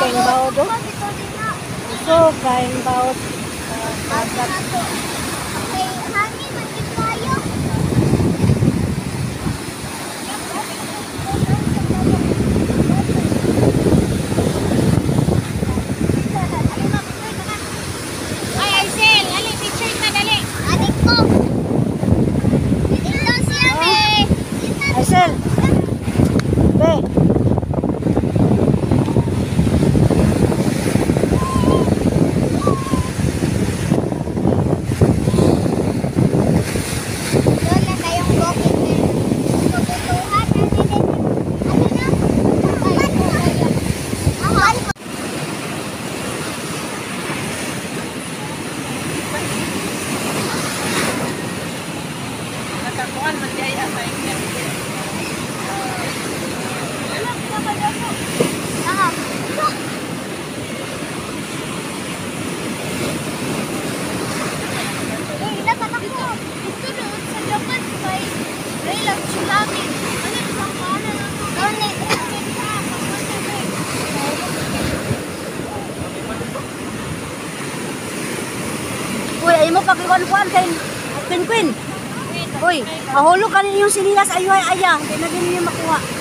kain baod do. So kain baod. Aisel. Be. Nakakuan man jay asay. Uy, ay mo pag-iwan-kuan kay Queen. Uy, mahulog ka yung sinilas ayo ay aya. Hindi na din niyo makuha.